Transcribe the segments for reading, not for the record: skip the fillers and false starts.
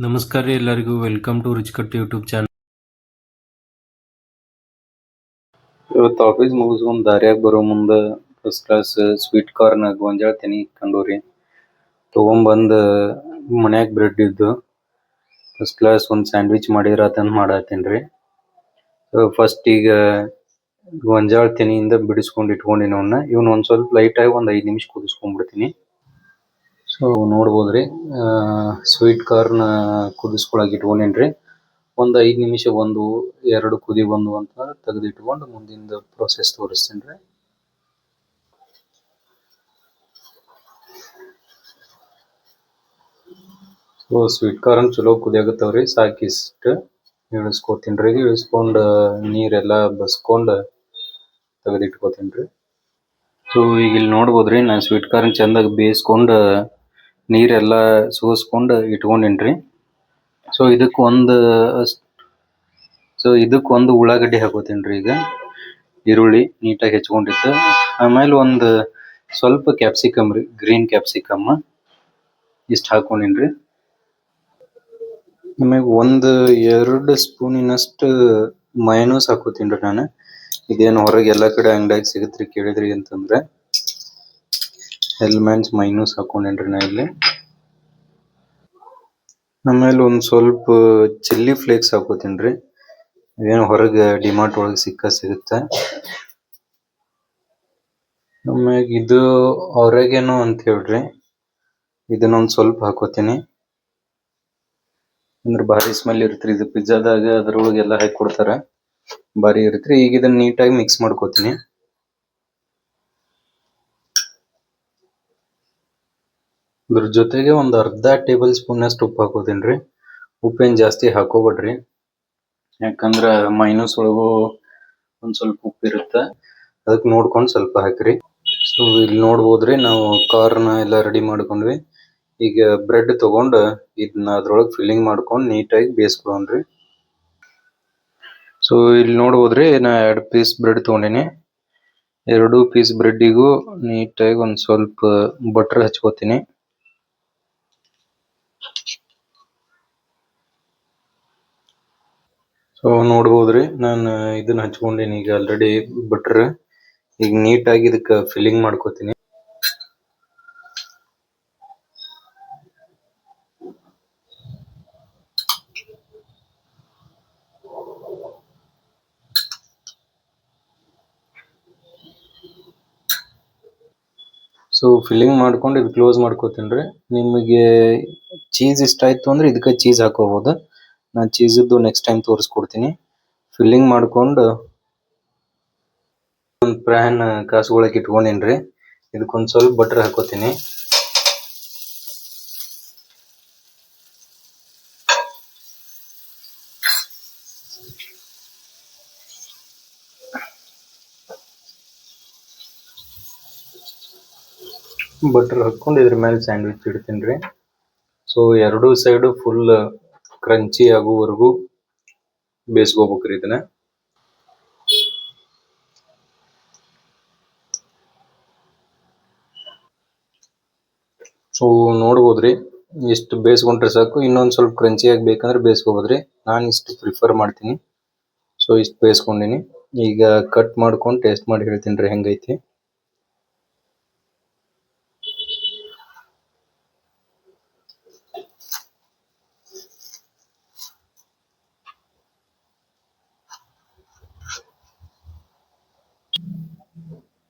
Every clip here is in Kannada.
ನಮಸ್ಕಾರ ರೀ ಎಲ್ಲರಿಗೂ welcome to Rich Cut YouTube channel. ಇವತ್ತು ಆಫೀಸ್ ಮುಗಿಸ್ಕೊಂಡು ದಾರ್ಯಾಗ ಬರೋ ಮುಂದೆ ಫಸ್ಟ್ ಕ್ಲಾಸ್ ಸ್ವೀಟ್ ಕಾರ್ನ್ ಗೊಂಜಾಳ ತೆನಿ ಕಂಡೂರಿ ತೊಗೊಂಬಂದು ಮನ್ಯಾಗ ಬ್ರೆಡ್ ಇದ್ದು ಫಸ್ಟ್ ಕ್ಲಾಸ್ ಒಂದು ಸ್ಯಾಂಡ್ವಿಚ್ ಮಾಡಿದ್ರ ಅದನ್ನು ಮಾಡತ್ತೀನಿ ರೀ. ಫಸ್ಟ್ ಈಗ ಗೊಂಜಾಳ ತೆನಿಯಿಂದ ಬಿಡಿಸ್ಕೊಂಡು ಇಟ್ಕೊಂಡಿನಿ ಇವನ್ನ ಒಂದು ಸ್ವಲ್ಪ ಲೈಟಾಗಿ ಒಂದು 5 ನಿಮಿಷ ಕುದಿಸ್ಕೊಂಡ್ಬಿಡ್ತೀನಿ. ಸೊ ನೋಡ್ಬೋದ್ರಿ ಸ್ವೀಟ್ ಕಾರ್ನ್ ಕುದಿಸ್ಕೊಳಕ್ಕೆ ಇಟ್ಕೊಂಡೇನಿ ರೀ. ಒಂದು 5 ನಿಮಿಷ 1-2 ಕುದಿ ಬಂದು ಅಂತ ತೆಗೆದಿಟ್ಕೊಂಡು ಮುಂದಿನ ಪ್ರೊಸೆಸ್ ತೋರಿಸ್ತೀನಿ ರೀ. ಸೊ ಸ್ವೀಟ್ ಕಾರ್ನ್ ಚಲೋ ಕುದಿಯಾಗತ್ತವ್ರಿ, ಸಾಕಿಷ್ಟು ಇಳಿಸ್ಕೊತೀನಿ ರೀ. ಇಳಿಸ್ಕೊಂಡು ನೀರೆಲ್ಲ ಬಸ್ಕೊಂಡು ತೆಗೆದಿಟ್ಕೋತೀನಿ ರೀ. ಸೊ ಈಗ ಇಲ್ಲಿ ನೋಡ್ಬೋದ್ರಿ ನಾನು ಸ್ವೀಟ್ ಕಾರ್ನ್ ಚೆಂದಾಗಿ ಬೇಯಿಸ್ಕೊಂಡು ನೀರೆಲ್ಲ ಸೋಸ್ಕೊಂಡು ಇಟ್ಕೊಂಡೇನಿ ರೀ. ಸೊ ಇದಕ್ಕೊಂದು ಉಳ್ಳಾಗಡ್ಡಿ ಹಾಕೋತೀನಿ ರೀ. ಈಗ ಈರುಳ್ಳಿ ನೀಟಾಗಿ ಹೆಚ್ಕೊಂಡಿದ್ದು, ಆಮೇಲೆ ಒಂದು ಸ್ವಲ್ಪ ಕ್ಯಾಪ್ಸಿಕಮ್ ರೀ, ಗ್ರೀನ್ ಕ್ಯಾಪ್ಸಿಕಮ್ ಇಷ್ಟು ಹಾಕೊಂಡಿನಿ ರೀ. ಆಮೇಲೆ 1-2 ಸ್ಪೂನಿನಷ್ಟು ಮಯೋನೈಸ್ ಹಾಕೋತೀನಿ ರೀ. ನಾನು ಇದೇನು ಹೊರಗೆ ಎಲ್ಲ ಕಡೆ ಅಂಗಡಿಯಾಗ ಸಿಗತ್ರಿ, ಕೇಳಿದ್ರಿ ಅಂತಂದ್ರೆ ಹೆಲ್ಮ್ಯಾನ್ಸ್ ಮಯೋನೈಸ್ ಹಾಕೊಂಡೇನಿ ರೀ ನಾ ಇಲ್ಲಿ. ಆಮೇಲೆ ಒಂದು ಸ್ವಲ್ಪ ಚಿಲ್ಲಿ ಫ್ಲೇಕ್ಸ್ ಹಾಕೋತೀನಿ ರೀ, ಏನು ಹೊರಗೆ ಡಿಮಾರ್ಟ್ ಒಳಗೆ ಸಿಗುತ್ತೆ. ಆಮೇಲೆ ಇದು ಆರೆಗಾನೋ ಅಂತ ಹೇಳ್ರಿ, ಇದನ್ನೊಂದು ಸ್ವಲ್ಪ ಹಾಕೋತೀನಿ, ಅಂದ್ರೆ ಭಾರಿ ಸ್ಮೆಲ್ ಇರ್ತ್ರಿ. ಇದು ಪಿಜ್ಜಾದಾಗ ಅದ್ರೊಳಗೆ ಎಲ್ಲ ಹಾಕಿ ಕೊಡ್ತಾರ, ಭಾರಿ ಇರ್ತ್ರಿ. ಈಗ ಇದನ್ನ ನೀಟಾಗಿ ಮಿಕ್ಸ್ ಮಾಡ್ಕೋತೀನಿ. ಇದ್ರ ಜೊತೆಗೆ ಒಂದು ಅರ್ಧ ಟೇಬಲ್ ಸ್ಪೂನ್ ಅಷ್ಟು ಉಪ್ಪು ಹಾಕೋತೀನಿ ರೀ. ಉಪ್ಪೇನು ಜಾಸ್ತಿ ಹಾಕೋಬೇಡ್ರಿ, ಯಾಕಂದ್ರೆ ಮೈನಸ್ ಒಳಗೂ ಒಂದು ಸ್ವಲ್ಪ ಉಪ್ಪು ಇರುತ್ತೆ, ಅದಕ್ಕೆ ನೋಡ್ಕೊಂಡು ಸ್ವಲ್ಪ ಹಾಕ್ರಿ. ಸೊ ಇಲ್ಲಿ ನೋಡ್ಬೋದ್ರಿ ನಾವು ಕಾರ್ನ್ ಎಲ್ಲ ರೆಡಿ ಮಾಡ್ಕೊಂಡ್ವಿ. ಈಗ ಬ್ರೆಡ್ ತಗೊಂಡು ಇದನ್ನ ಅದ್ರೊಳಗೆ ಫಿಲ್ಲಿಂಗ್ ಮಾಡ್ಕೊಂಡು ನೀಟಾಗಿ ಬೇಯಿಸ್ಕೊಳ್ಳೋಣ್ರಿ. ಸೊ ಇಲ್ಲಿ ನೋಡ್ಬೋದ್ರಿ ನಾ 2 ಪೀಸ್ ಬ್ರೆಡ್ ತಗೊಂಡಿನಿ. 2 ಪೀಸ್ ಬ್ರೆಡ್ಡಿಗೂ ನೀಟಾಗಿ ಒಂದು ಸ್ವಲ್ಪ ಬಟರ್ ಹಚ್ಕೋತೀನಿ. ಸೊ ನೋಡ್ಬೋದ್ರಿ ನಾನು ಇದನ್ನ ಹಚ್ಕೊಂಡಿನಿ ಈಗ ಆಲ್ರೆಡಿ ಬಟರ್. ಈಗ ನೀಟಾಗಿ ಇದಕ್ಕೆ ಫಿಲ್ಲಿಂಗ್ ಮಾಡ್ಕೋತೀನಿ. ಸೊ ಫಿಲ್ಲಿಂಗ್ ಮಾಡ್ಕೊಂಡು ಇದು ಕ್ಲೋಸ್ ಮಾಡ್ಕೋತೀನಿ ರೀ. ನಿಮಗೆ ಚೀಸ್ ಇಷ್ಟ ಆಯ್ತು ಅಂದ್ರೆ ಇದಕ್ಕೆ ಚೀಸ್ ಹಾಕೋಬಹುದು, ನಾನು ಚೀಸದ್ದು ನೆಕ್ಸ್ಟ್ ಟೈಮ್ ತೋರಿಸ್ಕೊಡ್ತೀನಿ. ಫಿಲ್ಲಿಂಗ್ ಮಾಡ್ಕೊಂಡು ಒಂದು ಪ್ಯಾನ್ ಕಾಸ್ಕೊಳಕ್ಕೆ ಇಟ್ಕೊಂಡೇನಿ ರೀ. ಇದಕ್ಕೊಂದು ಸ್ವಲ್ಪ ಬಟರ್ ಹಾಕೋತೀನಿ. ಬಟರ್ ಹಾಕೊಂಡು ಇದ್ರ ಮೇಲೆ ಸ್ಯಾಂಡ್ವಿಚ್ ಇಡ್ತೀನಿ ರೀ. ಸೊ 2 ಸೈಡು ಫುಲ್ ಕ್ರಂಚಿ ಆಗೋವರೆಗೂ ಬೇಯಿಸ್ಕೋಬೇಕ್ರಿ ಇದನ್ನ. ಸೊ ನೋಡ್ಬೋದ್ರಿ ಇಷ್ಟು ಬೇಯಿಸ್ಕೊಂಡ್ರೆ ಸಾಕು. ಇನ್ನೊಂದು ಸ್ವಲ್ಪ ಕ್ರಂಚಿಯಾಗಿ ಬೇಕಂದ್ರೆ ಬೇಯಿಸ್ಕೋಬೋದ್ರಿ, ನಾನು ಇಷ್ಟು ಪ್ರಿಫರ್ ಮಾಡ್ತೀನಿ. ಸೊ ಇಷ್ಟು ಬೇಯಿಸ್ಕೊಂಡಿನಿ. ಈಗ ಕಟ್ ಮಾಡ್ಕೊಂಡು ಟೇಸ್ಟ್ ಮಾಡಿ ಹೇಳ್ತೀನಿ ರೀ ಹೆಂಗೈತಿ.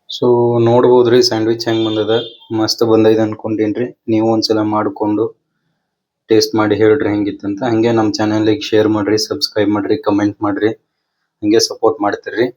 ಸೊ ನೋಡ್ಬೋದ್ರಿ ಸ್ಯಾಂಡ್ವಿಚ್ ಹೆಂಗ್ ಬಂದದ, ಮಸ್ತ್ ಬಂದೈತೆ ಅನ್ಕೊಂಡೇನ್ರಿ. ನೀವು ಒಂದ್ಸಲ ಮಾಡ್ಕೊಂಡು ಟೇಸ್ಟ್ ಮಾಡಿ ಹೇಳ್ರಿ ಹೆಂಗಿತ್ತಂತ. ಹಂಗೆ ನಮ್ಮ ಚಾನಲ್ಗೆ ಶೇರ್ ಮಾಡ್ರಿ, ಸಬ್ಸ್ಕ್ರೈಬ್ ಮಾಡ್ರಿ, ಕಮೆಂಟ್ ಮಾಡ್ರಿ, ಹಂಗೆ ಸಪೋರ್ಟ್ ಮಾಡ್ತಿರ್ರಿ.